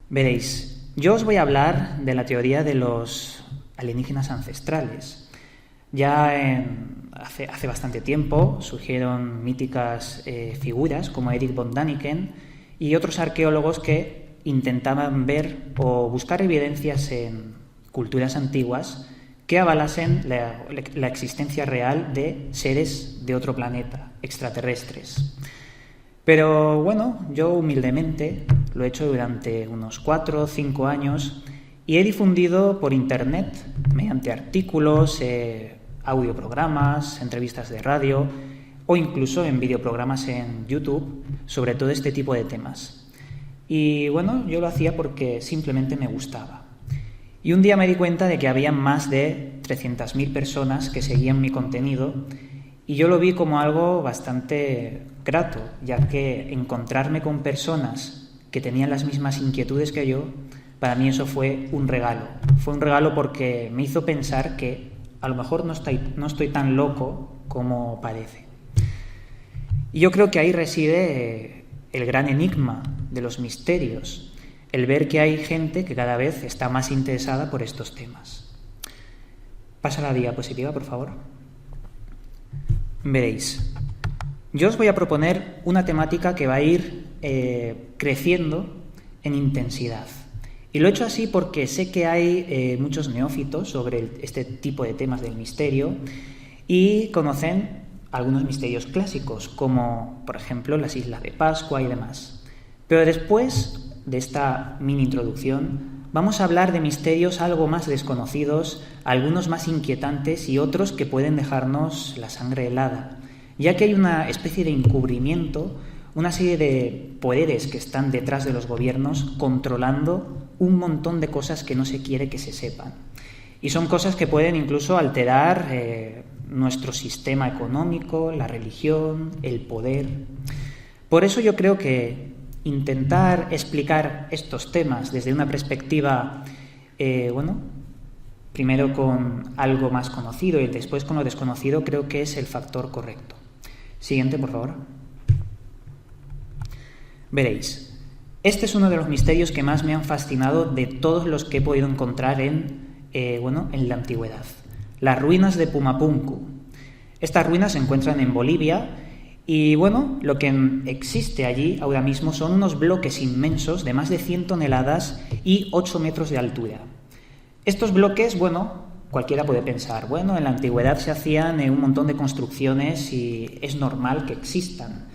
Veréis, yo os voy a hablar de la teoría de los alienígenas ancestrales. Hace bastante tiempo surgieron míticas figuras como Erich von Däniken y otros arqueólogos que intentaban ver o buscar evidencias en culturas antiguas que avalasen la existencia real de seres de otro planeta, extraterrestres. Pero bueno, yo humildemente lo he hecho durante unos 4 o 5 años y he difundido por internet, mediante artículos, audioprogramas, entrevistas de radio o incluso en videoprogramas en YouTube sobre todo este tipo de temas. Y bueno, yo lo hacía porque simplemente me gustaba. Y un día me di cuenta de que había más de 300.000 personas que seguían mi contenido y yo lo vi como algo bastante grato, ya que encontrarme con personas que tenían las mismas inquietudes que yo, para mí eso fue un regalo. Fue un regalo porque me hizo pensar que a lo mejor no estoy tan loco como parece. Y yo creo que ahí reside el gran enigma de los misterios, el ver que hay gente que cada vez está más interesada por estos temas. Pasa la diapositiva, por favor. Veréis, yo os voy a proponer una temática que va a ir creciendo en intensidad. Y lo he hecho así porque sé que hay muchos neófitos sobre este tipo de temas del misterio y conocen algunos misterios clásicos, como por ejemplo las Islas de Pascua y demás. Pero después de esta mini introducción vamos a hablar de misterios algo más desconocidos, algunos más inquietantes y otros que pueden dejarnos la sangre helada, ya que hay una especie de encubrimiento, una serie de poderes que están detrás de los gobiernos controlando un montón de cosas que no se quiere que se sepan. Y son cosas que pueden incluso alterar nuestro sistema económico, la religión, el poder. Por eso yo creo que intentar explicar estos temas desde una perspectiva, primero con algo más conocido y después con lo desconocido, creo que es el factor correcto. Siguiente, por favor. Veréis, este es uno de los misterios que más me han fascinado de todos los que he podido encontrar en la antigüedad. Las ruinas de Pumapunku. Estas ruinas se encuentran en Bolivia y lo que existe allí ahora mismo son unos bloques inmensos de más de 100 toneladas y 8 metros de altura. Estos bloques, cualquiera puede pensar, en la antigüedad se hacían un montón de construcciones y es normal que existan.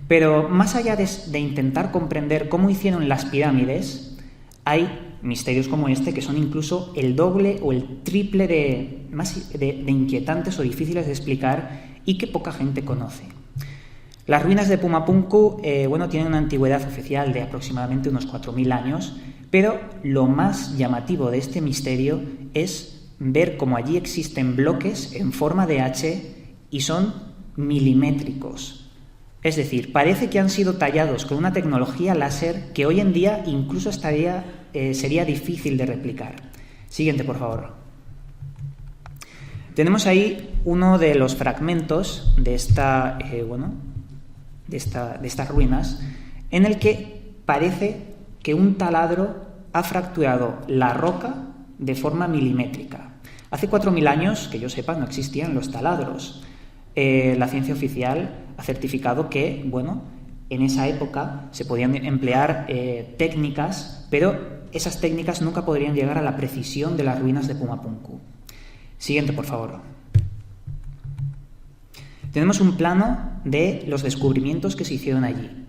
Pero más allá de intentar comprender cómo hicieron las pirámides, hay misterios como este que son incluso el doble o el triple de inquietantes o difíciles de explicar y que poca gente conoce. Las ruinas de Pumapunku tienen una antigüedad oficial de aproximadamente unos 4.000 años, pero lo más llamativo de este misterio es ver cómo allí existen bloques en forma de H y son milimétricos. Es decir, parece que han sido tallados con una tecnología láser que hoy en día incluso sería difícil de replicar. Siguiente, por favor. Tenemos ahí uno de los fragmentos de estas ruinas, en el que parece que un taladro ha fracturado la roca de forma milimétrica. Hace 4.000 años, que yo sepa, no existían los taladros. La ciencia oficial ha certificado que, en esa época se podían emplear técnicas, pero esas técnicas nunca podrían llegar a la precisión de las ruinas de Pumapunku. Siguiente, por favor. Tenemos un plano de los descubrimientos que se hicieron allí.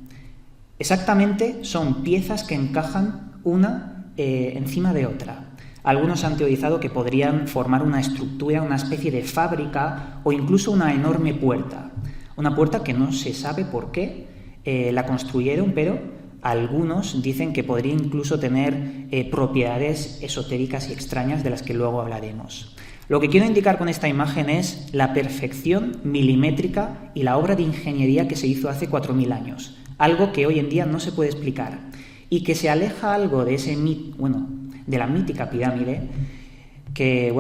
Exactamente son piezas que encajan una encima de otra. Algunos han teorizado que podrían formar una estructura, una especie de fábrica o incluso una enorme puerta. Una puerta que no se sabe por qué la construyeron, pero algunos dicen que podría incluso tener propiedades esotéricas y extrañas de las que luego hablaremos. Lo que quiero indicar con esta imagen es la perfección milimétrica y la obra de ingeniería que se hizo hace 4.000 años, algo que hoy en día no se puede explicar y que se aleja algo de de la mítica pirámide que,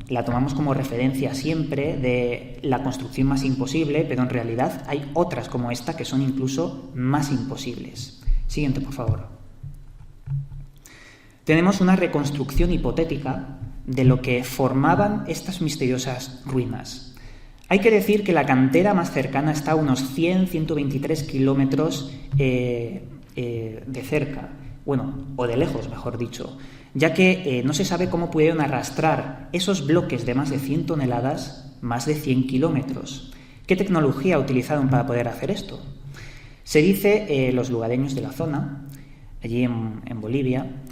la tomamos como referencia siempre de la construcción más imposible, pero en realidad hay otras como esta que son incluso más imposibles. Siguiente, por favor. tenemos una reconstrucción hipotética de lo que formaban estas misteriosas ruinas. Hay que decir que la cantera más cercana está a unos 100-123 kilómetros de cerca, o de lejos, mejor dicho, ya que no se sabe cómo pudieron arrastrar esos bloques de más de 100 toneladas más de 100 kilómetros. ¿Qué tecnología utilizaron para poder hacer esto? Se dice, los lugareños de la zona, allí en Bolivia,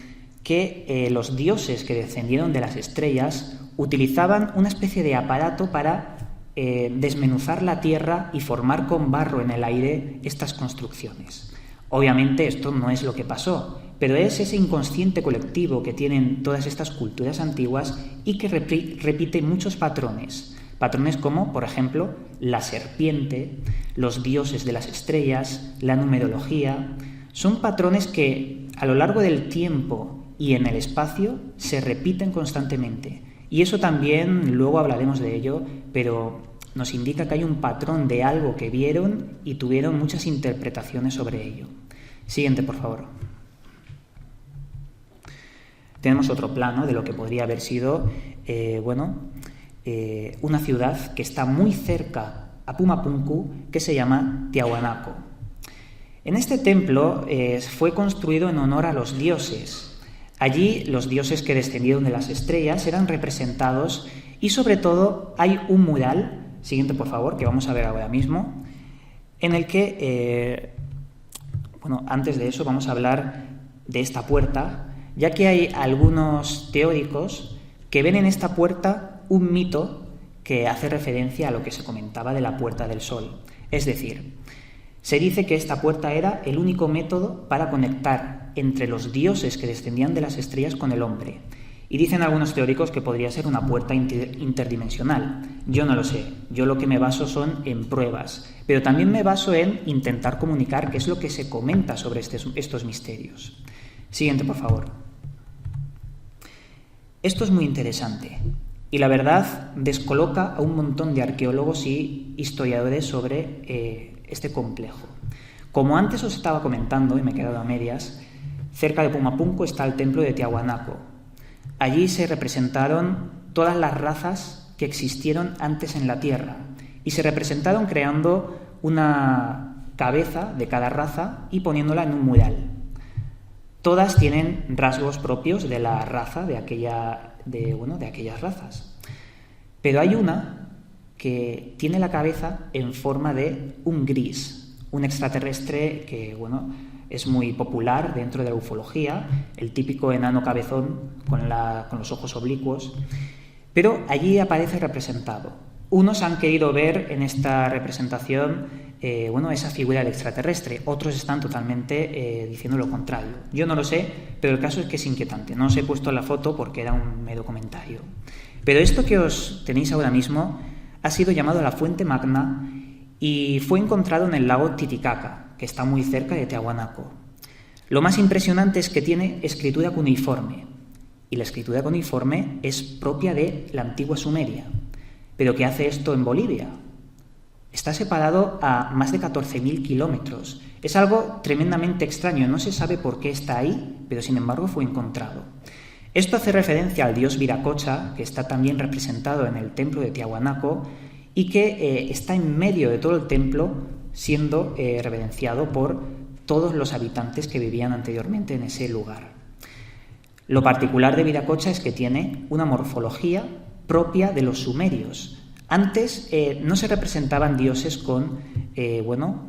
que los dioses que descendieron de las estrellas utilizaban una especie de aparato para desmenuzar la tierra y formar con barro en el aire estas construcciones. Obviamente esto no es lo que pasó, pero es ese inconsciente colectivo que tienen todas estas culturas antiguas y que repite muchos patrones. Patrones como, por ejemplo, la serpiente, los dioses de las estrellas, la numerología. Son patrones que a lo largo del tiempo y en el espacio se repiten constantemente. Y eso también, luego hablaremos de ello, pero nos indica que hay un patrón de algo que vieron y tuvieron muchas interpretaciones sobre ello. Siguiente, por favor. Tenemos otro plano de lo que podría haber sido, una ciudad que está muy cerca a Pumapunku, que se llama Tiahuanaco. En este templo fue construido en honor a los dioses. Allí los dioses que descendieron de las estrellas eran representados y sobre todo hay un mural, siguiente por favor, que vamos a ver ahora mismo, en el que, antes de eso vamos a hablar de esta puerta, ya que hay algunos teóricos que ven en esta puerta un mito que hace referencia a lo que se comentaba de la Puerta del Sol. Es decir, se dice que esta puerta era el único método para conectar entre los dioses que descendían de las estrellas con el hombre. Y dicen algunos teóricos que podría ser una puerta interdimensional. Yo no lo sé. Yo lo que me baso son en pruebas. Pero también me baso en intentar comunicar qué es lo que se comenta sobre estos misterios. Siguiente, por favor. Esto es muy interesante. Y la verdad descoloca a un montón de arqueólogos y historiadores sobre este complejo. Como antes os estaba comentando, y me he quedado a medias, cerca de Pumapunku está el templo de Tiahuanaco. Allí se representaron todas las razas que existieron antes en la Tierra y se representaron creando una cabeza de cada raza y poniéndola en un mural. Todas tienen rasgos propios de la raza de aquellas razas. Pero hay una que tiene la cabeza en forma de un gris, un extraterrestre que, es muy popular dentro de la ufología, el típico enano cabezón con los ojos oblicuos, pero allí aparece representado. Unos han querido ver en esta representación esa figura del extraterrestre, otros están totalmente diciendo lo contrario. Yo no lo sé, pero el caso es que es inquietante. No os he puesto la foto porque era un mero comentario. Pero esto que os tenéis ahora mismo ha sido llamado la Fuente Magna y fue encontrado en el lago Titicaca, que está muy cerca de Tiahuanaco. Lo más impresionante es que tiene escritura cuneiforme, y la escritura cuneiforme es propia de la antigua Sumeria. ¿Pero qué hace esto en Bolivia? Está separado a más de 14.000 kilómetros. Es algo tremendamente extraño, no se sabe por qué está ahí, pero sin embargo fue encontrado. Esto hace referencia al dios Viracocha, que está también representado en el templo de Tiahuanaco y que está en medio de todo el templo, siendo reverenciado por todos los habitantes que vivían anteriormente en ese lugar. Lo particular de Viracocha es que tiene una morfología propia de los sumerios. Antes no se representaban dioses con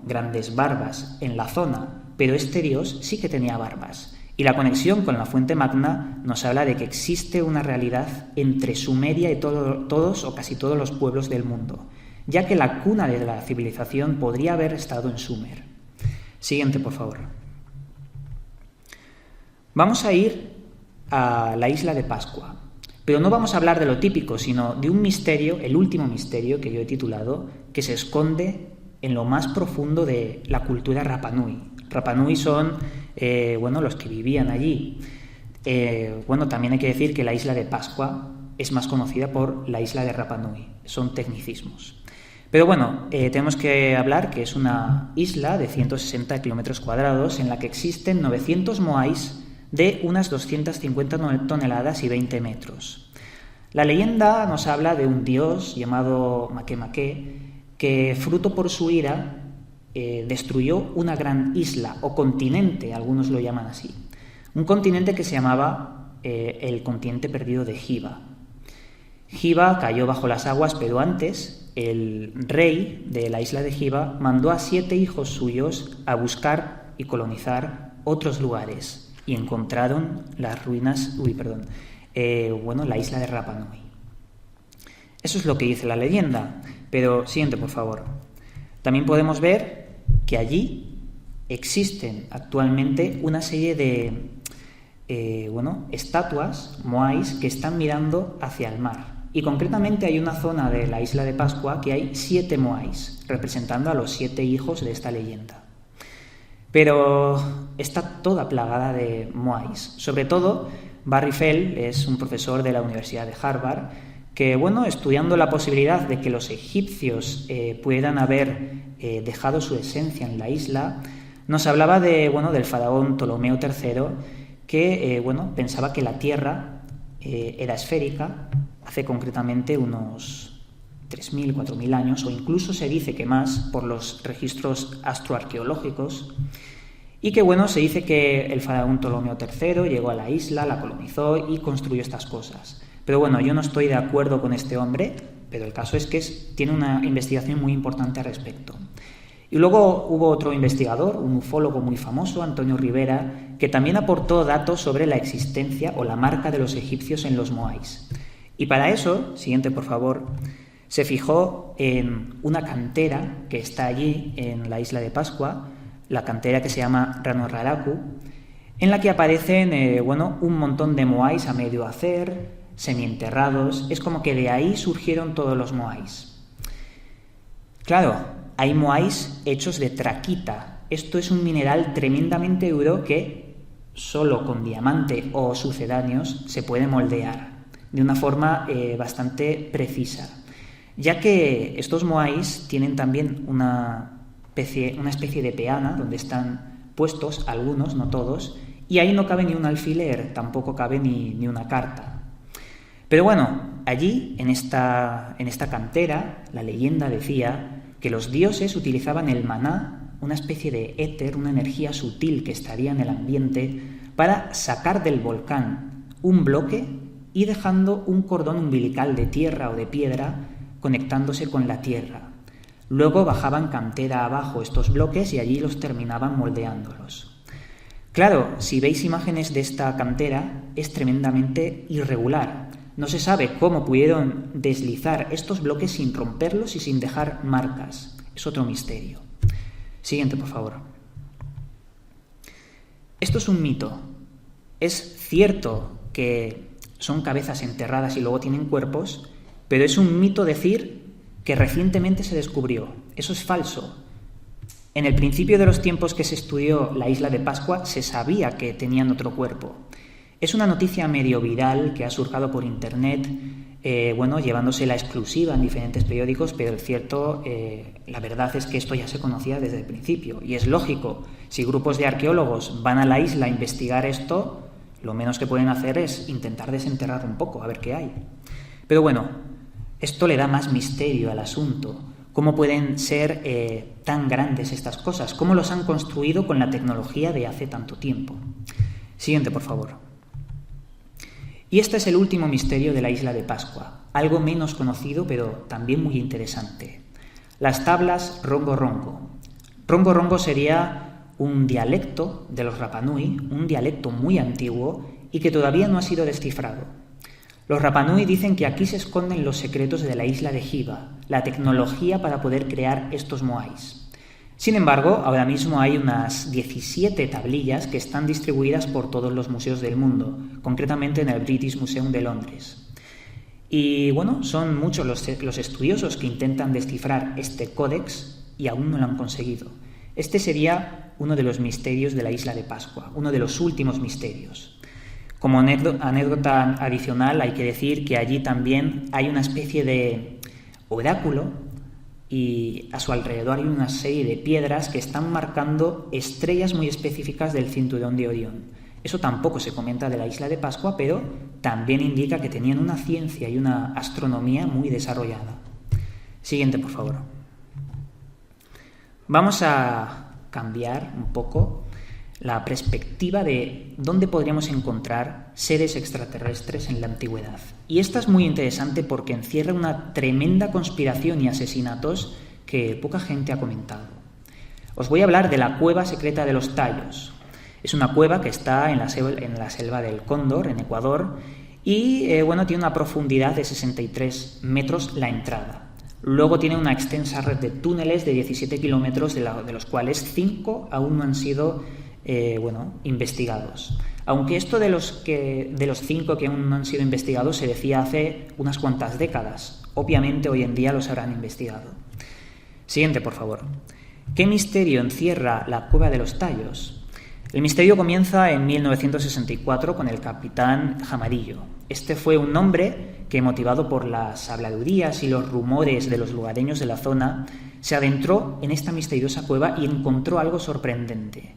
grandes barbas en la zona, pero este dios sí que tenía barbas. Y la conexión con la Fuente Magna nos habla de que existe una realidad entre Sumeria y todos o casi todos los pueblos del mundo, ya que la cuna de la civilización podría haber estado en Sumer. Siguiente, por favor. Vamos a ir a la isla de Pascua, pero no vamos a hablar de lo típico, sino de un misterio, el último misterio que yo he titulado, que se esconde en lo más profundo de la cultura Rapa Nui. Rapa Nui son los que vivían allí. También hay que decir que la isla de Pascua es más conocida por la isla de Rapa Nui. Son tecnicismos. Pero tenemos que hablar que es una isla de 160 kilómetros cuadrados en la que existen 900 moais de unas 250 toneladas y 20 metros. La leyenda nos habla de un dios llamado Makemake que, fruto por su ira, destruyó una gran isla o continente, algunos lo llaman así, un continente que se llamaba el continente perdido de Hiva. Hiva cayó bajo las aguas, pero antes el rey de la isla de Hiva mandó a 7 hijos suyos a buscar y colonizar otros lugares y encontraron las ruinas, la isla de Rapa Nui. Eso es lo que dice la leyenda, pero siguiente, por favor. También podemos ver que allí existen actualmente una serie de estatuas moais que están mirando hacia el mar. Y concretamente hay una zona de la isla de Pascua que hay 7 moais, representando a los 7 hijos de esta leyenda. Pero está toda plagada de moais. Sobre todo, Barry Fell es un profesor de la Universidad de Harvard que, estudiando la posibilidad de que los egipcios pudieran haber dejado su esencia en la isla, nos hablaba del faraón Ptolomeo III, que pensaba que la Tierra era esférica hace concretamente unos 3.000, 4.000 años, o incluso se dice que más por los registros astroarqueológicos, y que se dice que el faraón Ptolomeo III llegó a la isla, la colonizó y construyó estas cosas. Pero yo no estoy de acuerdo con este hombre, pero el caso es que tiene una investigación muy importante al respecto. Y luego hubo otro investigador, un ufólogo muy famoso, Antonio Rivera, que también aportó datos sobre la existencia o la marca de los egipcios en los moais. Y para eso, siguiente por favor, se fijó en una cantera que está allí en la isla de Pascua, la cantera que se llama Rano Raraku, en la que aparecen un montón de moais a medio hacer, semienterrados. Es como que de ahí surgieron todos los moais. Claro, hay moais hechos de traquita. Esto es un mineral tremendamente duro que solo con diamante o sucedáneos se puede moldear de una forma bastante precisa, ya que estos moais tienen también una especie de peana donde están puestos algunos, no todos, y ahí no cabe ni un alfiler, tampoco cabe ni una carta. Pero allí, en esta cantera, la leyenda decía que los dioses utilizaban el maná, una especie de éter, una energía sutil que estaría en el ambiente, para sacar del volcán un bloque y dejando un cordón umbilical de tierra o de piedra conectándose con la tierra. Luego bajaban cantera abajo estos bloques y allí los terminaban moldeándolos. Claro, si veis imágenes de esta cantera, es tremendamente irregular. No se sabe cómo pudieron deslizar estos bloques sin romperlos y sin dejar marcas. Es otro misterio. Siguiente, por favor. Esto es un mito. Es cierto que son cabezas enterradas y luego tienen cuerpos, pero es un mito decir que recientemente se descubrió. Eso es falso. En el principio de los tiempos que se estudió la isla de Pascua se sabía que tenían otro cuerpo. Es una noticia medio viral que ha surcado por internet, llevándose la exclusiva en diferentes periódicos, pero el cierto, la verdad es que esto ya se conocía desde el principio. Y es lógico, si grupos de arqueólogos van a la isla a investigar esto, lo menos que pueden hacer es intentar desenterrar un poco, a ver qué hay. Pero esto le da más misterio al asunto. ¿Cómo pueden ser tan grandes estas cosas? ¿Cómo los han construido con la tecnología de hace tanto tiempo? Siguiente, por favor. Y este es el último misterio de la isla de Pascua, algo menos conocido pero también muy interesante. Las tablas Rongo Rongo. Rongo Rongo sería un dialecto de los Rapa Nui, un dialecto muy antiguo y que todavía no ha sido descifrado. Los Rapa Nui dicen que aquí se esconden los secretos de la isla de Hiva, la tecnología para poder crear estos moais. Sin embargo, ahora mismo hay unas 17 tablillas que están distribuidas por todos los museos del mundo, concretamente en el British Museum de Londres. Y son muchos los estudiosos que intentan descifrar este códex y aún no lo han conseguido. Este sería uno de los misterios de la isla de Pascua, uno de los últimos misterios. Como anécdota adicional hay que decir que allí también hay una especie de oráculo y a su alrededor hay una serie de piedras que están marcando estrellas muy específicas del cinturón de Orión. Eso tampoco se comenta de la isla de Pascua, pero también indica que tenían una ciencia y una astronomía muy desarrollada. Siguiente, por favor. Vamos a cambiar un poco la perspectiva de dónde podríamos encontrar seres extraterrestres en la antigüedad. Y esta es muy interesante porque encierra una tremenda conspiración y asesinatos que poca gente ha comentado. Os voy a hablar de la cueva secreta de los Tallos. Es una cueva que está en la selva del Cóndor, en Ecuador, y tiene una profundidad de 63 metros la entrada. Luego tiene una extensa red de túneles de 17 kilómetros, de los cuales 5 aún no han sido investigados. Aunque esto de los 5 que aún no han sido investigados se decía hace unas cuantas décadas. Obviamente hoy en día los habrán investigado. Siguiente, por favor. ¿Qué misterio encierra la cueva de los Tallos? El misterio comienza en 1964 con el capitán Jaramillo. Este fue un hombre que, motivado por las habladurías y los rumores de los lugareños de la zona, se adentró en esta misteriosa cueva y encontró algo sorprendente.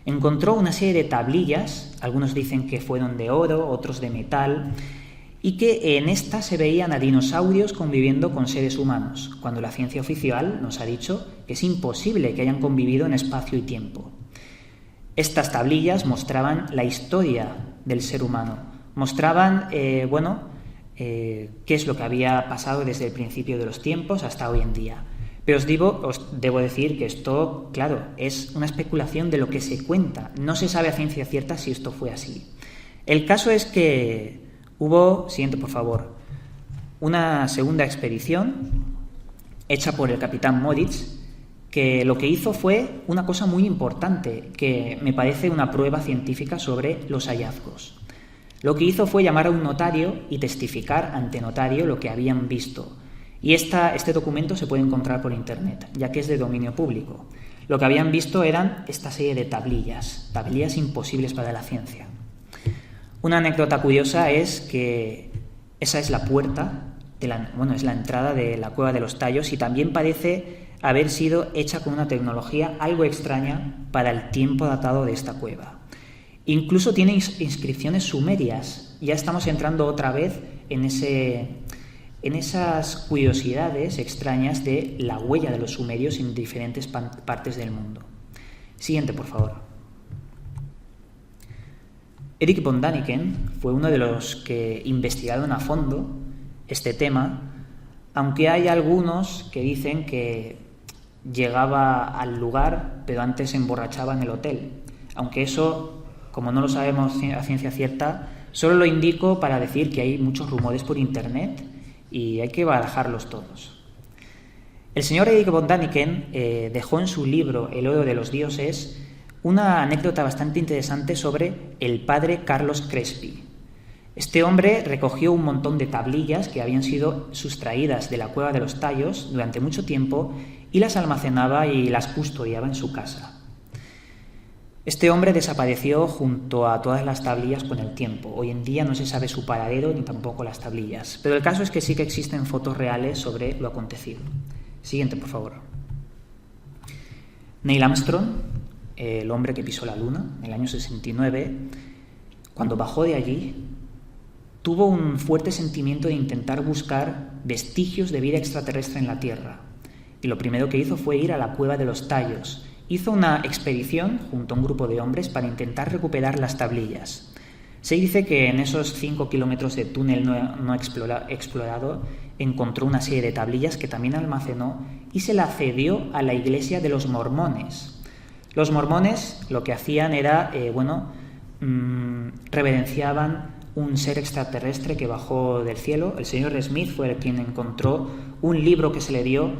Encontró una serie de tablillas, algunos dicen que fueron de oro, otros de metal, y que en estas se veían a dinosaurios conviviendo con seres humanos, cuando la ciencia oficial nos ha dicho que es imposible que hayan convivido en espacio y tiempo. Estas tablillas mostraban la historia del ser humano, mostraban qué es lo que había pasado desde el principio de los tiempos hasta hoy en día. Pero os debo decir que esto, claro, es una especulación de lo que se cuenta. No se sabe a ciencia cierta si esto fue así. El caso es que hubo, siguiente por favor, una segunda expedición hecha por el capitán Moritz, que lo que hizo fue una cosa muy importante, que me parece una prueba científica sobre los hallazgos. Lo que hizo fue llamar a un notario y testificar ante notario lo que habían visto. Y este documento se puede encontrar por internet, ya que es de dominio público. Lo que habían visto eran esta serie de tablillas imposibles para la ciencia. Una anécdota curiosa es que esa es la puerta, es la entrada de la cueva de los Tallos, y también parece haber sido hecha con una tecnología algo extraña para el tiempo datado de esta cueva. Incluso tiene inscripciones sumerias. Ya estamos entrando otra vez en esas curiosidades extrañas de la huella de los sumerios en diferentes partes del mundo. Siguiente, por favor. Erich von Däniken fue uno de los que investigaron a fondo este tema, aunque hay algunos que dicen que llegaba al lugar, pero antes se emborrachaba en el hotel. Aunque eso, como no lo sabemos a ciencia cierta, solo lo indico para decir que hay muchos rumores por internet y hay que barajarlos todos. El señor Erich von Däniken dejó en su libro El oro de los dioses una anécdota bastante interesante sobre el padre Carlos Crespi. Este hombre recogió un montón de tablillas que habían sido sustraídas de la cueva de los Tallos durante mucho tiempo y las almacenaba y las custodiaba en su casa. Este hombre desapareció junto a todas las tablillas con el tiempo. Hoy en día no se sabe su paradero ni tampoco las tablillas, pero el caso es que sí que existen fotos reales sobre lo acontecido. Siguiente, por favor. Neil Armstrong, el hombre que pisó la Luna en el año 69, cuando bajó de allí, tuvo un fuerte sentimiento de intentar buscar vestigios de vida extraterrestre en la Tierra. Y lo primero que hizo fue ir a la cueva de los Tallos. Hizo una expedición junto a un grupo de hombres para intentar recuperar las tablillas. Se dice que en esos 5 kilómetros de túnel no explorado encontró una serie de tablillas que también almacenó y se la cedió a la iglesia de los mormones. Los mormones lo que hacían era, reverenciaban un ser extraterrestre que bajó del cielo. El señor Smith fue el quien encontró un libro que se le dio,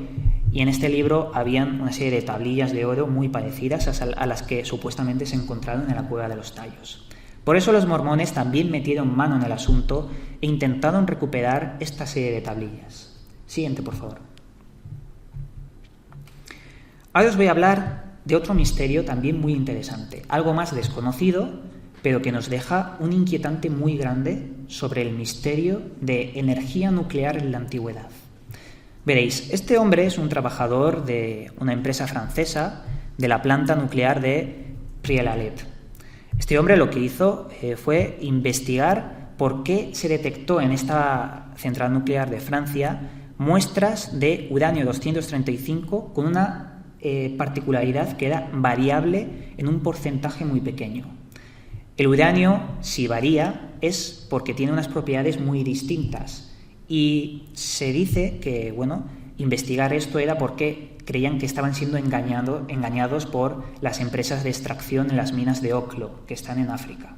y en este libro habían una serie de tablillas de oro muy parecidas a las que supuestamente se encontraron en la cueva de los Tallos. Por eso los mormones también metieron mano en el asunto e intentaron recuperar esta serie de tablillas. Siguiente, por favor. Ahora os voy a hablar de otro misterio también muy interesante, algo más desconocido, pero que nos deja un inquietante muy grande sobre el misterio de energía nuclear en la antigüedad. Veréis, este hombre es un trabajador de una empresa francesa de la planta nuclear de Pre-la-Halet. Este hombre lo que hizo fue investigar por qué se detectó en esta central nuclear de Francia muestras de uranio 235 con una particularidad que era variable en un porcentaje muy pequeño. El uranio, si varía, es porque tiene unas propiedades muy distintas y se dice que, investigar esto era porque creían que estaban siendo engañados por las empresas de extracción en las minas de Oklo, que están en África.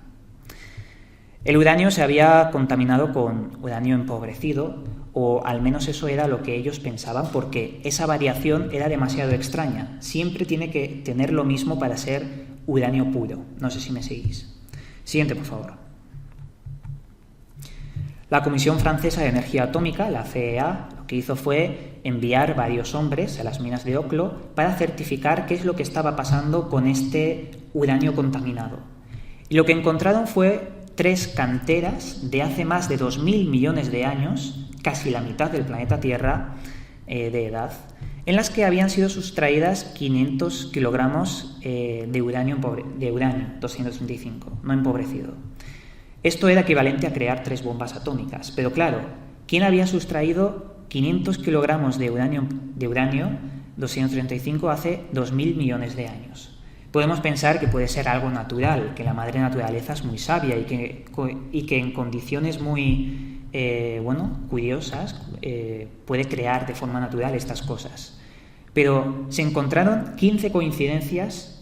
El uranio se había contaminado con uranio empobrecido, o al menos eso era lo que ellos pensaban, porque esa variación era demasiado extraña. Siempre tiene que tener lo mismo para ser uranio puro. No sé si me seguís. Siguiente, por favor. La Comisión Francesa de Energía Atómica, la CEA, lo que hizo fue enviar varios hombres a las minas de Oklo para certificar qué es lo que estaba pasando con este uranio contaminado. Y lo que encontraron fue 3 canteras de hace más de 2.000 millones de años, casi la mitad del planeta Tierra de edad, en las que habían sido sustraídas 500 kilogramos de uranio 235, no empobrecido. Esto era equivalente a crear 3 bombas atómicas, pero claro, ¿quién había sustraído 500 kilogramos de uranio 235 hace 2.000 millones de años? Podemos pensar que puede ser algo natural, que la madre naturaleza es muy sabia y que en condiciones muy curiosas puede crear de forma natural estas cosas. Pero se encontraron 15 coincidencias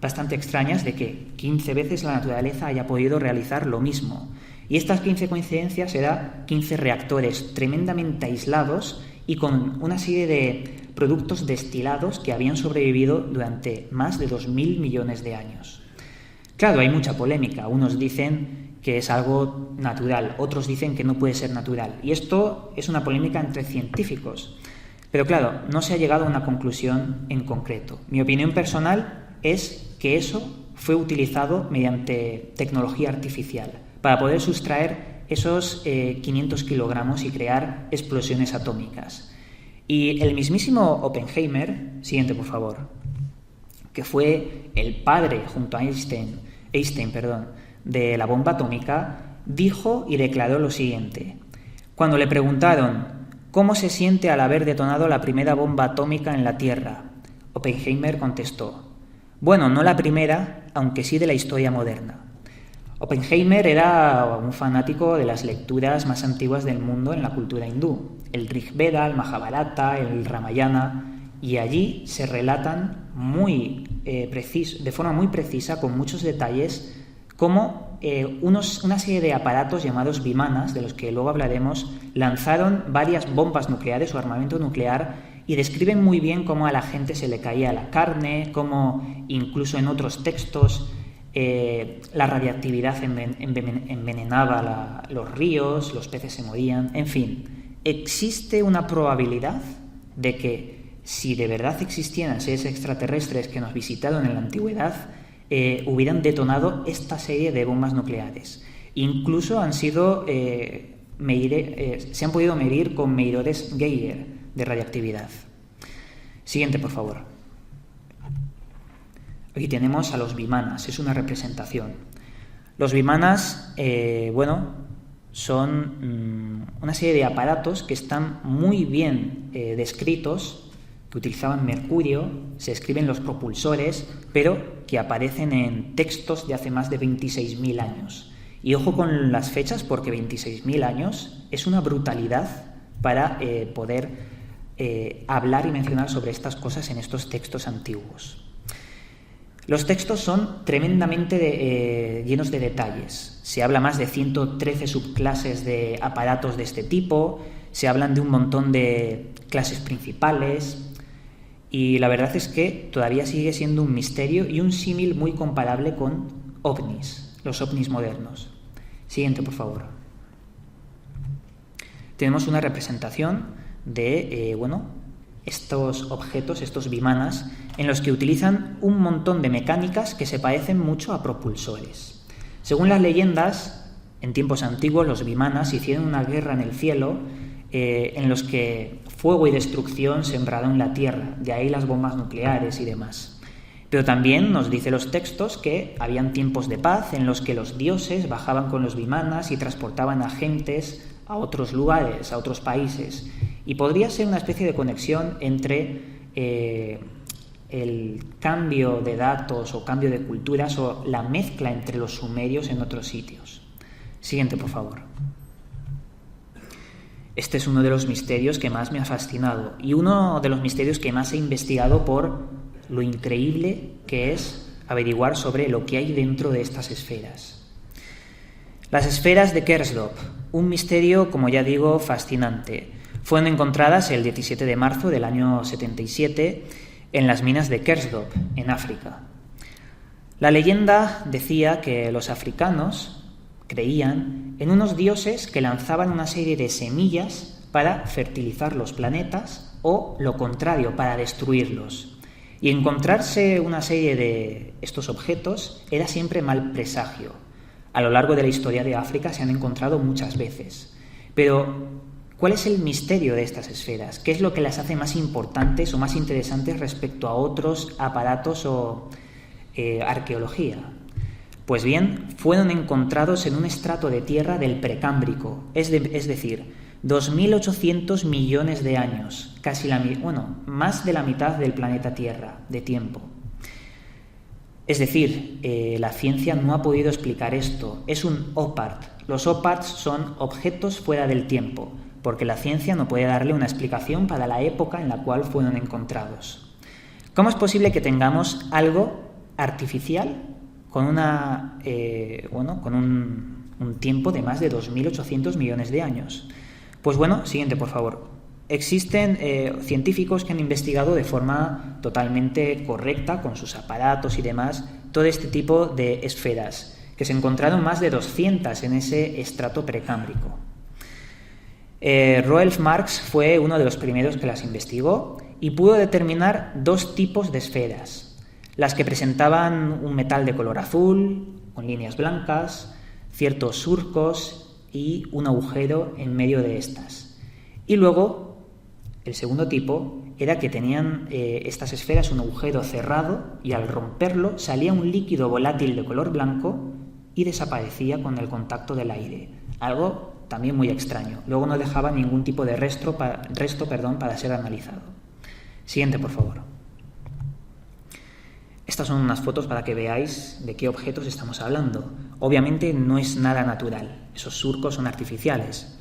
bastante extrañas de que 15 veces la naturaleza haya podido realizar lo mismo. Y estas 15 coincidencias eran 15 reactores tremendamente aislados y con una serie de productos destilados que habían sobrevivido durante más de 2.000 millones de años. Claro, hay mucha polémica. Unos dicen que es algo natural, otros dicen que no puede ser natural. Y esto es una polémica entre científicos. Pero claro, no se ha llegado a una conclusión en concreto. Mi opinión personal es que eso fue utilizado mediante tecnología artificial para poder sustraer esos 500 kilogramos y crear explosiones atómicas. Y el mismísimo Oppenheimer, siguiente por favor, que fue el padre junto a Einstein, de la bomba atómica, dijo y declaró lo siguiente. Cuando le preguntaron ¿cómo se siente al haber detonado la primera bomba atómica en la Tierra?, Oppenheimer contestó: bueno, no la primera, aunque sí de la historia moderna. Oppenheimer era un fanático de las lecturas más antiguas del mundo en la cultura hindú, el Rig Veda, el Mahabharata, el Ramayana, y allí se relatan de forma muy precisa, con muchos detalles, cómo una serie de aparatos llamados vimanas, de los que luego hablaremos, lanzaron varias bombas nucleares o armamento nuclear y describen muy bien cómo a la gente se le caía la carne, cómo incluso en otros textos la radiactividad envenenaba los ríos, los peces se morían, en fin. Existe una probabilidad de que si de verdad existieran seres extraterrestres que nos visitaron en la antigüedad, hubieran detonado esta serie de bombas nucleares. Incluso se han podido medir con medidores Geiger de radiactividad. Siguiente, por favor. Aquí tenemos a los vimanas, es una representación. Los vimanas, son una serie de aparatos que están muy bien descritos, que utilizaban mercurio, se escriben los propulsores, pero que aparecen en textos de hace más de 26.000 años. Y ojo con las fechas, porque 26.000 años es una brutalidad para poder hablar y mencionar sobre estas cosas en estos textos antiguos. Los textos son tremendamente llenos de detalles. Se habla más de 113 subclases de aparatos de este tipo, se hablan de un montón de clases principales, y la verdad es que todavía sigue siendo un misterio y un símil muy comparable con ovnis, los ovnis modernos. Siguiente, por favor. Tenemos una representación de estos objetos, estos vimanas, en los que utilizan un montón de mecánicas que se parecen mucho a propulsores. Según las leyendas, en tiempos antiguos los vimanas hicieron una guerra en el cielo en los que fuego y destrucción sembraron la tierra, de ahí las bombas nucleares y demás. Pero también nos dice los textos que habían tiempos de paz en los que los dioses bajaban con los vimanas y transportaban a gentes a otros lugares, a otros países. Y podría ser una especie de conexión entre el cambio de datos o cambio de culturas o la mezcla entre los sumerios en otros sitios. Siguiente, por favor. Este es uno de los misterios que más me ha fascinado y uno de los misterios que más he investigado por lo increíble que es averiguar sobre lo que hay dentro de estas esferas. Las esferas de Kersdorp, un misterio, como ya digo, fascinante. Fueron encontradas el 17 de marzo del año 77 en las minas de Kersdorp, en África. La leyenda decía que los africanos creían en unos dioses que lanzaban una serie de semillas para fertilizar los planetas o, lo contrario, para destruirlos. Y encontrarse una serie de estos objetos era siempre mal presagio. A lo largo de la historia de África se han encontrado muchas veces. Pero, ¿cuál es el misterio de estas esferas? ¿Qué es lo que las hace más importantes o más interesantes respecto a otros aparatos o arqueología? Pues bien, fueron encontrados en un estrato de tierra del Precámbrico, es decir, 2.800 millones de años, más de la mitad del planeta Tierra, de tiempo. Es decir, la ciencia no ha podido explicar esto. Es un OPART. Los OPARTs son objetos fuera del tiempo, porque la ciencia no puede darle una explicación para la época en la cual fueron encontrados. ¿Cómo es posible que tengamos algo artificial con un tiempo de más de 2.800 millones de años? Pues bueno, siguiente, por favor. Existen científicos que han investigado de forma totalmente correcta, con sus aparatos y demás, todo este tipo de esferas, que se encontraron más de 200 en ese estrato precámbrico. Roelf Marx fue uno de los primeros que las investigó y pudo determinar dos tipos de esferas: las que presentaban un metal de color azul, con líneas blancas, ciertos surcos y un agujero en medio de estas. Y luego, el segundo tipo era que tenían estas esferas un agujero cerrado y al romperlo salía un líquido volátil de color blanco y desaparecía con el contacto del aire. Algo también muy extraño. Luego no dejaba ningún tipo de resto para ser analizado. Siguiente, por favor. Estas son unas fotos para que veáis de qué objetos estamos hablando. Obviamente no es nada natural, esos surcos son artificiales.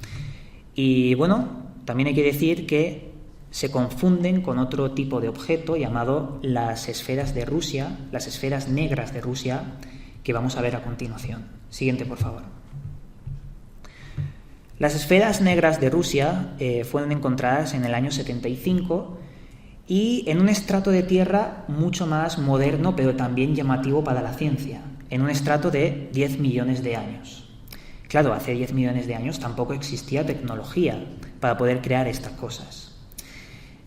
Y bueno, también hay que decir que se confunden con otro tipo de objeto llamado las esferas de Rusia, las esferas negras de Rusia, que vamos a ver a continuación. Siguiente, por favor. Las esferas negras de Rusia fueron encontradas en el año 75 y en un estrato de tierra mucho más moderno, pero también llamativo para la ciencia, en un estrato de 10 millones de años. Claro, hace 10 millones de años tampoco existía tecnología para poder crear estas cosas.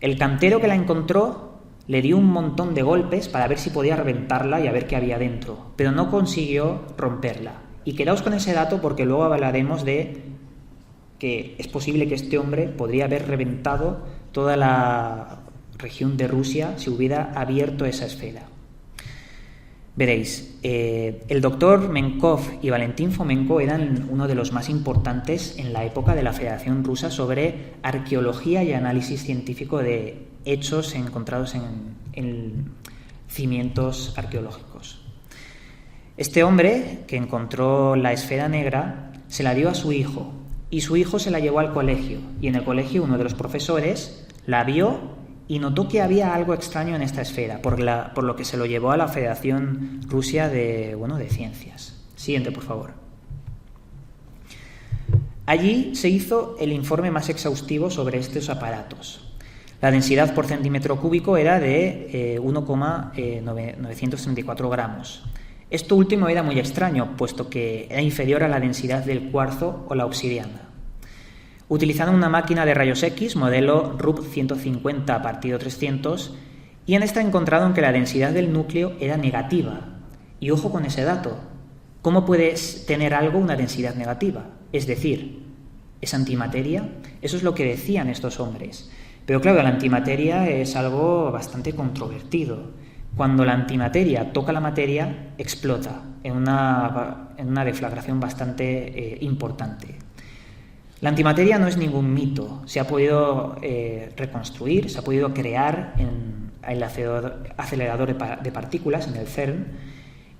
El cantero que la encontró le dio un montón de golpes para ver si podía reventarla y a ver qué había dentro, pero no consiguió romperla. Y quedaos con ese dato porque luego hablaremos de que es posible que este hombre podría haber reventado toda la región de Rusia si hubiera abierto esa esfera. Veréis, el doctor Menkov y Valentín Fomenko eran uno de los más importantes en la época de la Federación Rusa sobre arqueología y análisis científico de hechos encontrados en cimientos arqueológicos. Este hombre, que encontró la esfera negra, se la dio a su hijo, y su hijo se la llevó al colegio, y en el colegio uno de los profesores la vio y notó que había algo extraño en esta esfera, por lo que se lo llevó a la Federación Rusa de Ciencias. Siguiente, por favor. Allí se hizo el informe más exhaustivo sobre estos aparatos. La densidad por centímetro cúbico era de 1,934 gramos. Esto último era muy extraño, puesto que era inferior a la densidad del cuarzo o la obsidiana. Utilizaron una máquina de rayos X, modelo RUP 150/300, y en esta encontraron que la densidad del núcleo era negativa. Y ojo con ese dato. ¿Cómo puedes tener algo una densidad negativa? Es decir, ¿es antimateria? Eso es lo que decían estos hombres. Pero claro, la antimateria es algo bastante controvertido. Cuando la antimateria toca la materia, explota en una deflagración bastante importante. La antimateria no es ningún mito, se ha podido reconstruir, se ha podido crear en el acelerador de partículas, en el CERN,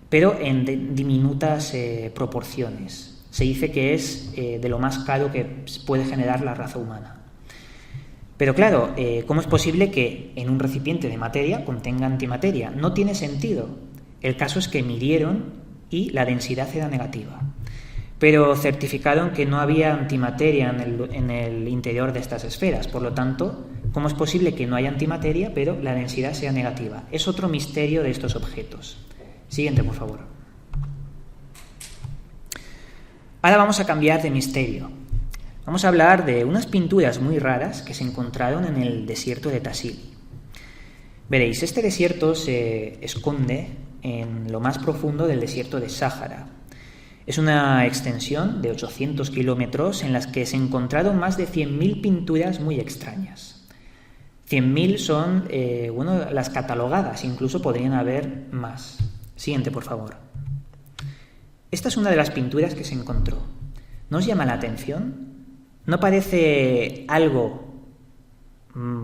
pero en diminutas proporciones. Se dice que es de lo más caro que puede generar la raza humana. Pero claro, ¿cómo es posible que en un recipiente de materia contenga antimateria? No tiene sentido. El caso es que midieron y la densidad era negativa. Pero certificaron que no había antimateria en el interior de estas esferas. Por lo tanto, ¿cómo es posible que no haya antimateria, pero la densidad sea negativa? Es otro misterio de estos objetos. Siguiente, por favor. Ahora vamos a cambiar de misterio. Vamos a hablar de unas pinturas muy raras que se encontraron en el desierto de Tassili. Veréis, este desierto se esconde en lo más profundo del desierto de Sáhara. Es una extensión de 800 kilómetros en las que se encontraron más de 100.000 pinturas muy extrañas. 100.000 son las catalogadas, incluso podrían haber más. Siguiente, por favor. Esta es una de las pinturas que se encontró. ¿No os llama la atención? ¿No parece algo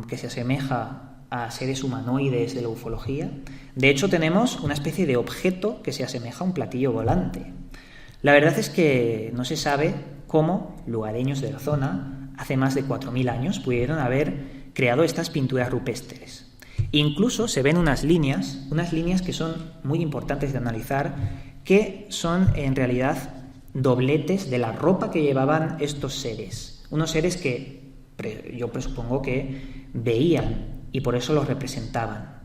que se asemeja a seres humanoides de la ufología? De hecho, tenemos una especie de objeto que se asemeja a un platillo volante. La verdad es que no se sabe cómo lugareños de la zona, hace más de 4.000 años, pudieron haber creado estas pinturas rupestres. Incluso se ven unas líneas que son muy importantes de analizar, que son en realidad dobletes de la ropa que llevaban estos seres. Unos seres que yo presupongo que veían y por eso los representaban.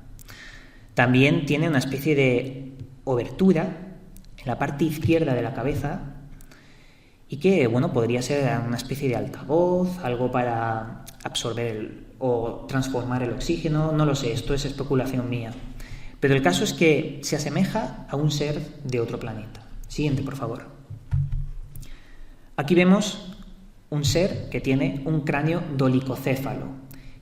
También tiene una especie de obertura en la parte izquierda de la cabeza y que, podría ser una especie de altavoz, algo para absorber o transformar el oxígeno, no lo sé, esto es especulación mía. Pero el caso es que se asemeja a un ser de otro planeta. Siguiente, por favor. Aquí vemos un ser que tiene un cráneo dolicocéfalo.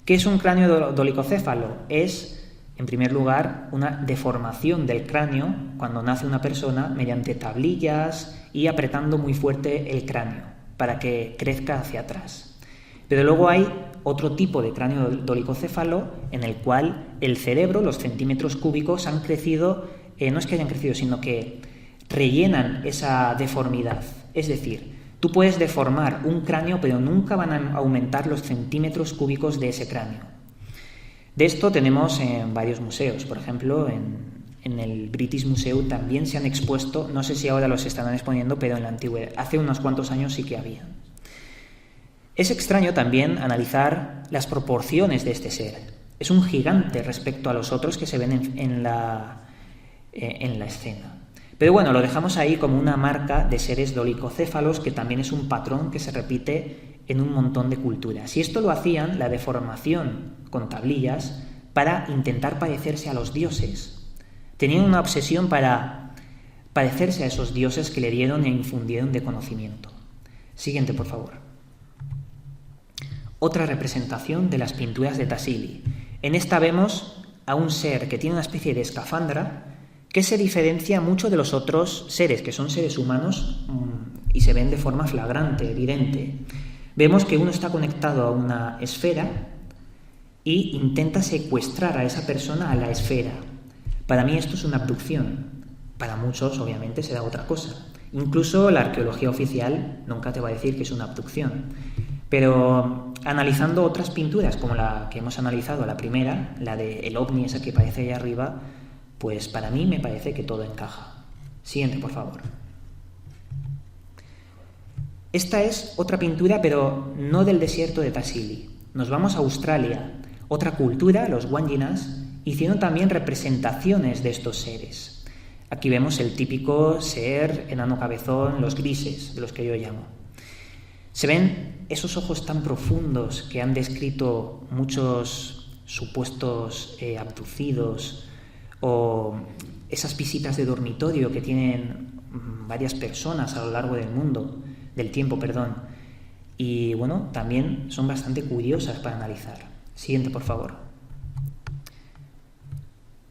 ¿Qué es un cráneo dolicocéfalo? Es, en primer lugar, una deformación del cráneo cuando nace una persona mediante tablillas y apretando muy fuerte el cráneo para que crezca hacia atrás. Pero luego hay otro tipo de cráneo dolicocéfalo en el cual el cerebro, los centímetros cúbicos, han crecido, no es que hayan crecido, sino que rellenan esa deformidad. Es decir, tú puedes deformar un cráneo, pero nunca van a aumentar los centímetros cúbicos de ese cráneo. De esto tenemos en varios museos. Por ejemplo, en el British Museum también se han expuesto, no sé si ahora los estarán exponiendo, pero en la antigüedad, hace unos cuantos años sí que había. Es extraño también analizar las proporciones de este ser. Es un gigante respecto a los otros que se ven en la escena. Pero lo dejamos ahí como una marca de seres dolicocéfalos, que también es un patrón que se repite en un montón de culturas. Y esto lo hacían, la deformación con tablillas, para intentar parecerse a los dioses. Tenían una obsesión para parecerse a esos dioses que le dieron e infundieron de conocimiento. Siguiente, por favor. Otra representación de las pinturas de Tassili. En esta vemos a un ser que tiene una especie de escafandra que se diferencia mucho de los otros seres, que son seres humanos y se ven de forma flagrante, evidente. Vemos que uno está conectado a una esfera y intenta secuestrar a esa persona a la esfera. Para mí esto es una abducción. Para muchos, obviamente, será otra cosa. Incluso la arqueología oficial nunca te va a decir que es una abducción. Pero analizando otras pinturas, como la que hemos analizado, la primera, la del ovni, esa que parece ahí arriba, pues para mí me parece que todo encaja. Siguiente, por favor. Esta es otra pintura, pero no del desierto de Tassili. Nos vamos a Australia. Otra cultura, los Wanjinas, hicieron también representaciones de estos seres. Aquí vemos el típico ser enano cabezón, los grises, de los que yo llamo. Se ven esos ojos tan profundos que han descrito muchos supuestos abducidos, o esas visitas de dormitorio que tienen varias personas a lo largo del tiempo. Y también son bastante curiosas para analizar. Siguiente, por favor.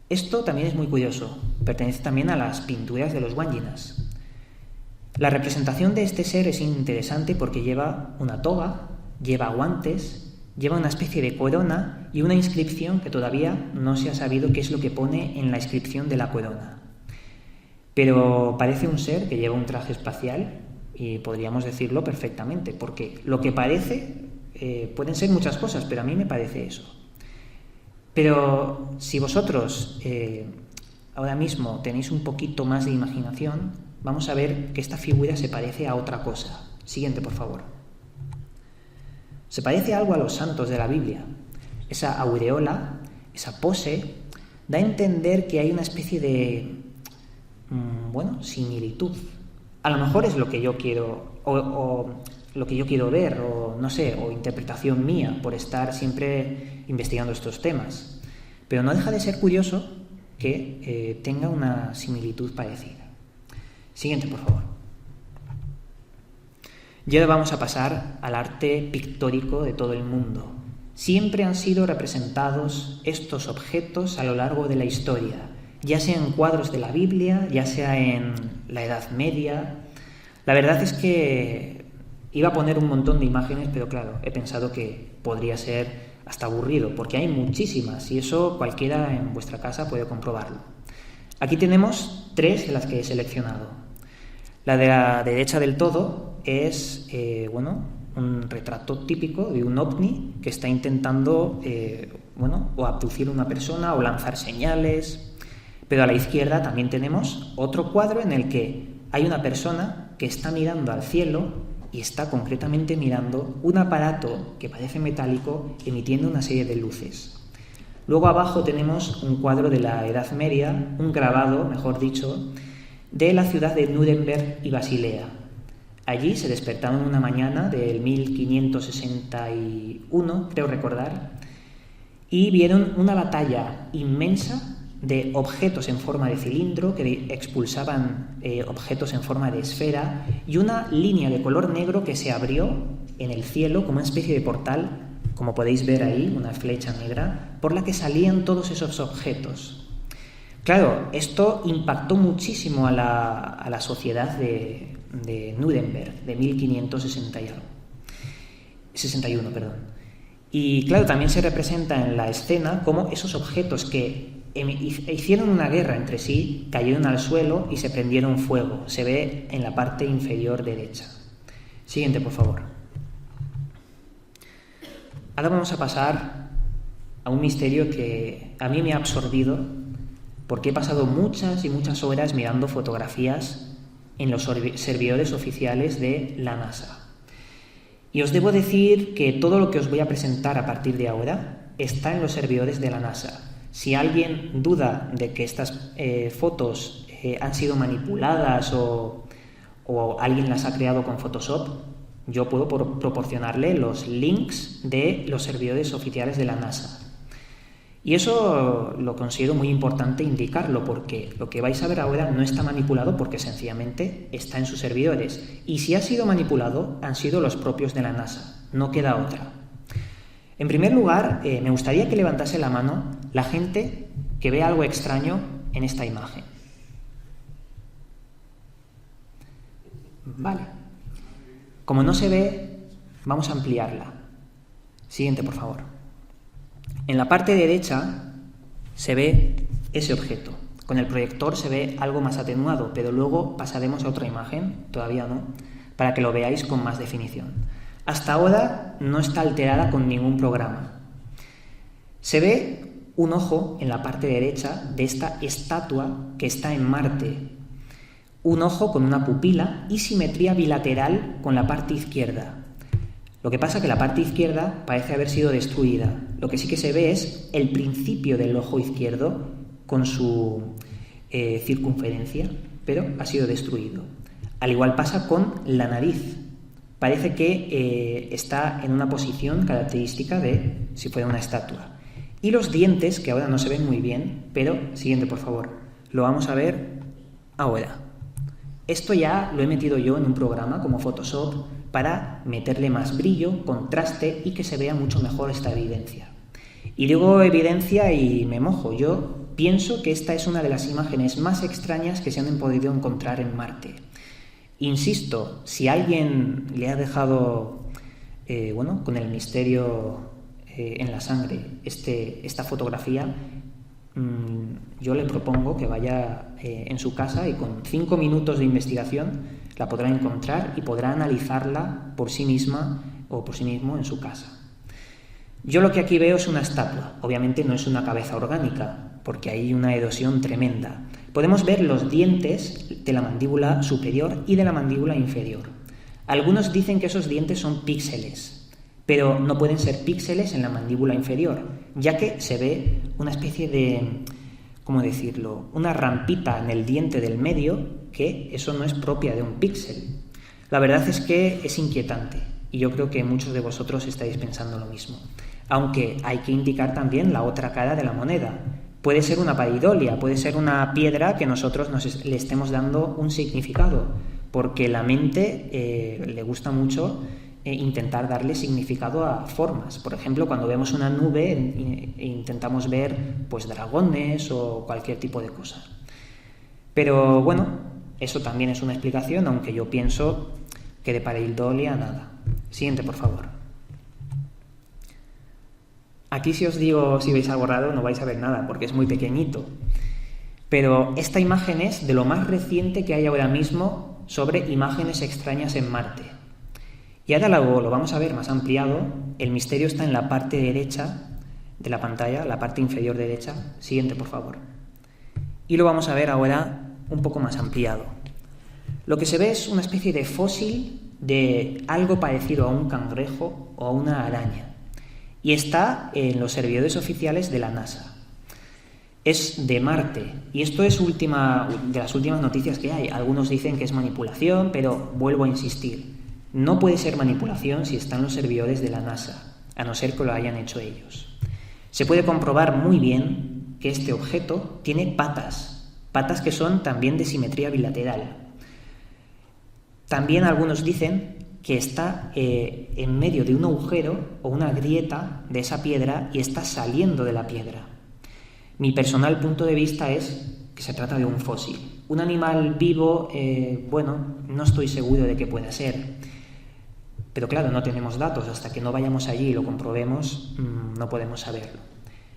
Esto también es muy curioso, pertenece también a las pinturas de los Wanjinas. La representación de este ser es interesante porque lleva una toga, lleva guantes, lleva una especie de corona y una inscripción que todavía no se ha sabido qué es lo que pone en la inscripción de la corona. Pero parece un ser que lleva un traje espacial y podríamos decirlo perfectamente, porque lo que parece pueden ser muchas cosas, pero a mí me parece eso. Pero si vosotros ahora mismo tenéis un poquito más de imaginación, vamos a ver que esta figura se parece a otra cosa. Siguiente, por favor. Se parece algo a los santos de la Biblia. Esa aureola, esa pose, da a entender que hay una especie de, similitud. A lo mejor es lo que yo quiero, o lo que yo quiero ver, o no sé, o interpretación mía por estar siempre investigando estos temas. Pero no deja de ser curioso que tenga una similitud parecida. Siguiente, por favor. Y ahora vamos a pasar al arte pictórico de todo el mundo. Siempre han sido representados estos objetos a lo largo de la historia, ya sea en cuadros de la Biblia, ya sea en la Edad Media. La verdad es que iba a poner un montón de imágenes, pero claro, he pensado que podría ser hasta aburrido, porque hay muchísimas, y eso cualquiera en vuestra casa puede comprobarlo. Aquí tenemos 3 de las que he seleccionado. La de la derecha del todo es un retrato típico de un ovni que está intentando o abducir a una persona o lanzar señales. Pero a la izquierda también tenemos otro cuadro en el que hay una persona que está mirando al cielo y está concretamente mirando un aparato que parece metálico emitiendo una serie de luces. Luego abajo tenemos un cuadro de la Edad Media, un grabado, mejor dicho, de la ciudad de Nuremberg y Basilea. Allí se despertaron una mañana del 1561, creo recordar, y vieron una batalla inmensa de objetos en forma de cilindro que expulsaban objetos en forma de esfera y una línea de color negro que se abrió en el cielo como una especie de portal, como podéis ver ahí, una flecha negra, por la que salían todos esos objetos. Claro, esto impactó muchísimo a la sociedad de Nuremberg, de 1561. Y claro, también se representa en la escena cómo esos objetos que hicieron una guerra entre sí cayeron al suelo y se prendieron fuego. Se ve en la parte inferior derecha. Siguiente, por favor. Ahora vamos a pasar a un misterio que a mí me ha absorbido, porque he pasado muchas y muchas horas mirando fotografías en los servidores oficiales de la NASA. Y os debo decir que todo lo que os voy a presentar a partir de ahora está en los servidores de la NASA. Si alguien duda de que estas fotos han sido manipuladas o alguien las ha creado con Photoshop, yo puedo proporcionarle los links de los servidores oficiales de la NASA. Y eso lo considero muy importante indicarlo, porque lo que vais a ver ahora no está manipulado porque sencillamente está en sus servidores. Y si ha sido manipulado, han sido los propios de la NASA. No queda otra. En primer lugar, me gustaría que levantase la mano la gente que ve algo extraño en esta imagen. Vale. Como no se ve, vamos a ampliarla. Siguiente, por favor. En la parte derecha se ve ese objeto. Con el proyector se ve algo más atenuado, pero luego pasaremos a otra imagen, todavía no, para que lo veáis con más definición. Hasta ahora no está alterada con ningún programa. Se ve un ojo en la parte derecha de esta estatua que está en Marte. Un ojo con una pupila y simetría bilateral con la parte izquierda. Lo que pasa es que la parte izquierda parece haber sido destruida. Lo que sí que se ve es el principio del ojo izquierdo con su circunferencia, pero ha sido destruido. Al igual pasa con la nariz. Parece que está en una posición característica de si fuera una estatua. Y los dientes, que ahora no se ven muy bien, pero siguiente, por favor. Lo vamos a ver ahora. Esto ya lo he metido yo en un programa como Photoshop para meterle más brillo, contraste y que se vea mucho mejor esta evidencia. Y digo evidencia y me mojo. Yo pienso que esta es una de las imágenes más extrañas que se han podido encontrar en Marte. Insisto, si alguien le ha dejado, con el misterio en la sangre esta fotografía, yo le propongo que vaya en su casa y con 5 minutos de investigación la podrá encontrar y podrá analizarla por sí misma o por sí mismo en su casa. Yo lo que aquí veo es una estatua. Obviamente no es una cabeza orgánica, porque hay una erosión tremenda. Podemos ver los dientes de la mandíbula superior y de la mandíbula inferior. Algunos dicen que esos dientes son píxeles, pero no pueden ser píxeles en la mandíbula inferior, ya que se ve una especie de, ¿cómo decirlo?, una rampita en el diente del medio, que eso no es propia de un píxel. La verdad es que es inquietante, y yo creo que muchos de vosotros estáis pensando lo mismo. Aunque hay que indicar también la otra cara de la moneda. Puede ser una pareidolia, puede ser una piedra que nosotros le estemos dando un significado, porque la mente le gusta mucho intentar darle significado a formas. Por ejemplo, cuando vemos una nube intentamos ver pues dragones o cualquier tipo de cosa. Pero bueno, eso también es una explicación, aunque yo pienso que de pareidolia nada. Siguiente, por favor. Aquí si os digo, si veis algo raro, no vais a ver nada, porque es muy pequeñito. Pero esta imagen es de lo más reciente que hay ahora mismo sobre imágenes extrañas en Marte. Y ahora lo vamos a ver más ampliado. El misterio está en la parte derecha de la pantalla, la parte inferior derecha. Siguiente, por favor. Y lo vamos a ver ahora un poco más ampliado. Lo que se ve es una especie de fósil de algo parecido a un cangrejo o a una araña. Y está en los servidores oficiales de la NASA. Es de Marte, y esto es de las últimas noticias que hay. Algunos dicen que es manipulación, pero vuelvo a insistir. No puede ser manipulación si están los servidores de la NASA, a no ser que lo hayan hecho ellos. Se puede comprobar muy bien que este objeto tiene patas que son también de simetría bilateral. También algunos dicen que está en medio de un agujero o una grieta de esa piedra y está saliendo de la piedra. Mi personal punto de vista es que se trata de un fósil. Un animal vivo, no estoy seguro de que pueda ser. Pero claro, no tenemos datos. Hasta que no vayamos allí y lo comprobemos, no podemos saberlo.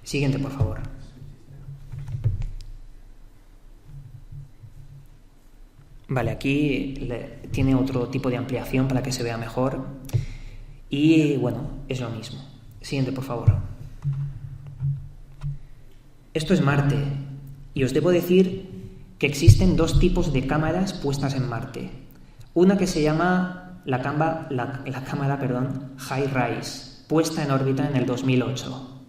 Siguiente, por favor. Vale, aquí tiene otro tipo de ampliación para que se vea mejor. Y bueno, es lo mismo. Siguiente, por favor. Esto es Marte. Y os debo decir que existen 2 tipos de cámaras puestas en Marte. Una que se llama la cámara HiRISE, puesta en órbita en el 2008.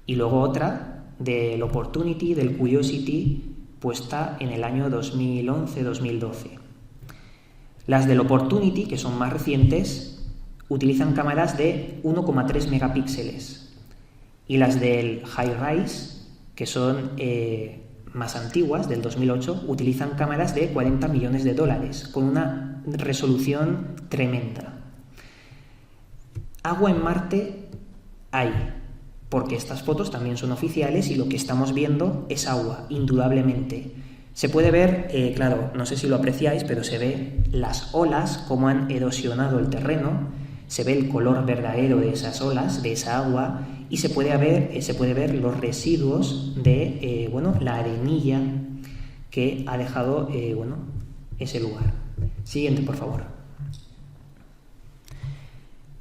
Y luego otra del Opportunity, del Curiosity, puesta en el año 2011-2012. Las del Opportunity, que son más recientes, utilizan cámaras de 1,3 megapíxeles. Y las del HiRISE, que son más antiguas, del 2008, utilizan cámaras de $40 millones, con una resolución tremenda. Agua en Marte hay, porque estas fotos también son oficiales y lo que estamos viendo es agua, indudablemente. Se puede ver, claro, no sé si lo apreciáis, pero se ve las olas, cómo han erosionado el terreno, se ve el color verdadero de esas olas, de esa agua, y se puede ver los residuos de la arenilla que ha dejado ese lugar. Siguiente, por favor.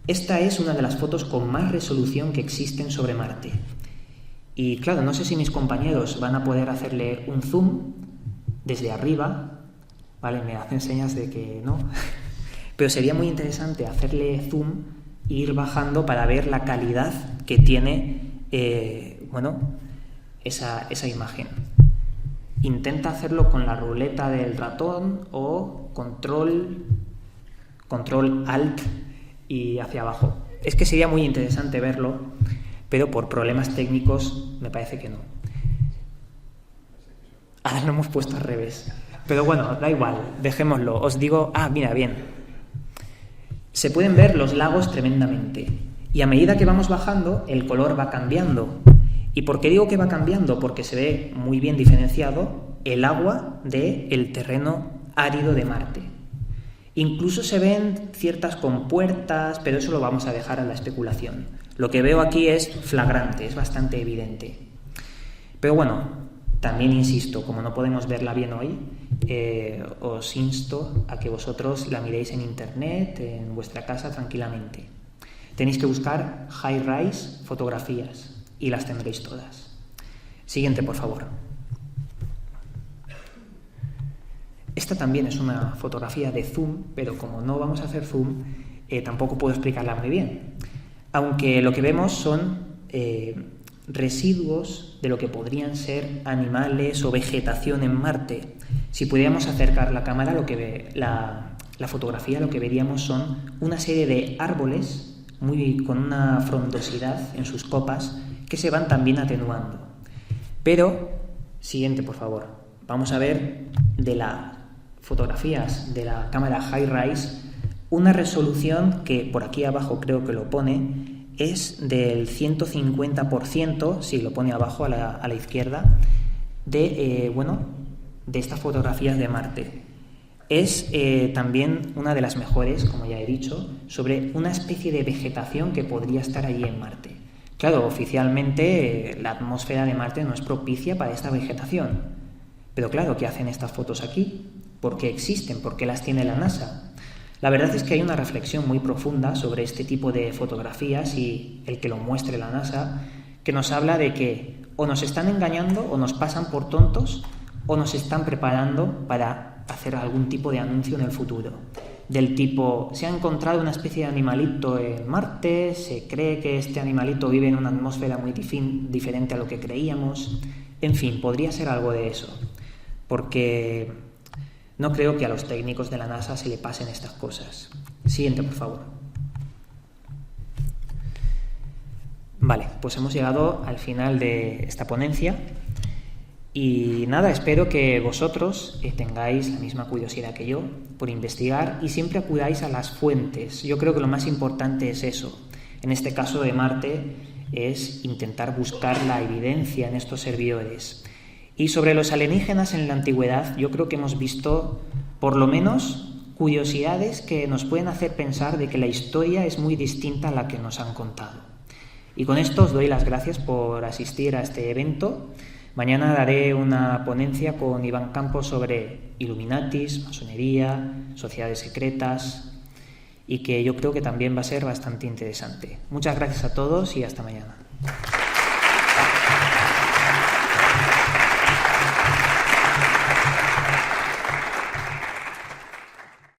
Esta es una de las fotos con más resolución que existen sobre Marte. Y claro, no sé si mis compañeros van a poder hacerle un zoom desde arriba, ¿vale? Me hacen señas de que no. Pero sería muy interesante hacerle zoom e ir bajando para ver la calidad que tiene esa imagen. Intenta hacerlo con la ruleta del ratón o control alt y hacia abajo. Es que sería muy interesante verlo, pero por problemas técnicos me parece que no. Ahora lo hemos puesto al revés. Pero bueno, da igual, dejémoslo. Os digo, mira, bien. Se pueden ver los lagos tremendamente. Y a medida que vamos bajando, el color va cambiando. ¿Y por qué digo que va cambiando? Porque se ve muy bien diferenciado el agua del terreno árido de Marte. Incluso se ven ciertas compuertas, pero eso lo vamos a dejar a la especulación. Lo que veo aquí es flagrante, es bastante evidente. Pero bueno, también insisto, como no podemos verla bien hoy, os insto a que vosotros la miréis en internet, en vuestra casa, tranquilamente. Tenéis que buscar HiRISE fotografías y las tendréis todas. Siguiente, por favor. Esta también es una fotografía de zoom, pero como no vamos a hacer zoom, tampoco puedo explicarla muy bien. Aunque lo que vemos son residuos de lo que podrían ser animales o vegetación en Marte. Si pudiéramos acercar la cámara, la fotografía, lo que veríamos son una serie de árboles con una frondosidad en sus copas que se van también atenuando. Pero, siguiente por favor, vamos a ver de las fotografías de la cámara HiRISE una resolución que por aquí abajo creo que lo pone, es del 150%, si lo pone abajo a la izquierda, de estas fotografías de Marte. Es también una de las mejores, como ya he dicho, sobre una especie de vegetación que podría estar allí en Marte. Claro, oficialmente la atmósfera de Marte no es propicia para esta vegetación. Pero claro, ¿qué hacen estas fotos aquí? ¿Por qué existen? ¿Por qué las tiene la NASA? La verdad es que hay una reflexión muy profunda sobre este tipo de fotografías y el que lo muestre la NASA, que nos habla de que o nos están engañando o nos pasan por tontos o nos están preparando para hacer algún tipo de anuncio en el futuro. Del tipo, se ha encontrado una especie de animalito en Marte, se cree que este animalito vive en una atmósfera muy diferente a lo que creíamos. En fin, podría ser algo de eso, porque no creo que a los técnicos de la NASA se le pasen estas cosas. Siguiente, por favor. Vale, pues hemos llegado al final de esta ponencia. Y nada, espero que vosotros tengáis la misma curiosidad que yo por investigar y siempre acudáis a las fuentes. Yo creo que lo más importante es eso. En este caso de Marte es intentar buscar la evidencia en estos servidores. Y sobre los alienígenas en la antigüedad, yo creo que hemos visto por lo menos curiosidades que nos pueden hacer pensar de que la historia es muy distinta a la que nos han contado. Y con esto os doy las gracias por asistir a este evento. Mañana daré una ponencia con Iván Campos sobre Illuminatis, masonería, sociedades secretas y que yo creo que también va a ser bastante interesante. Muchas gracias a todos y hasta mañana.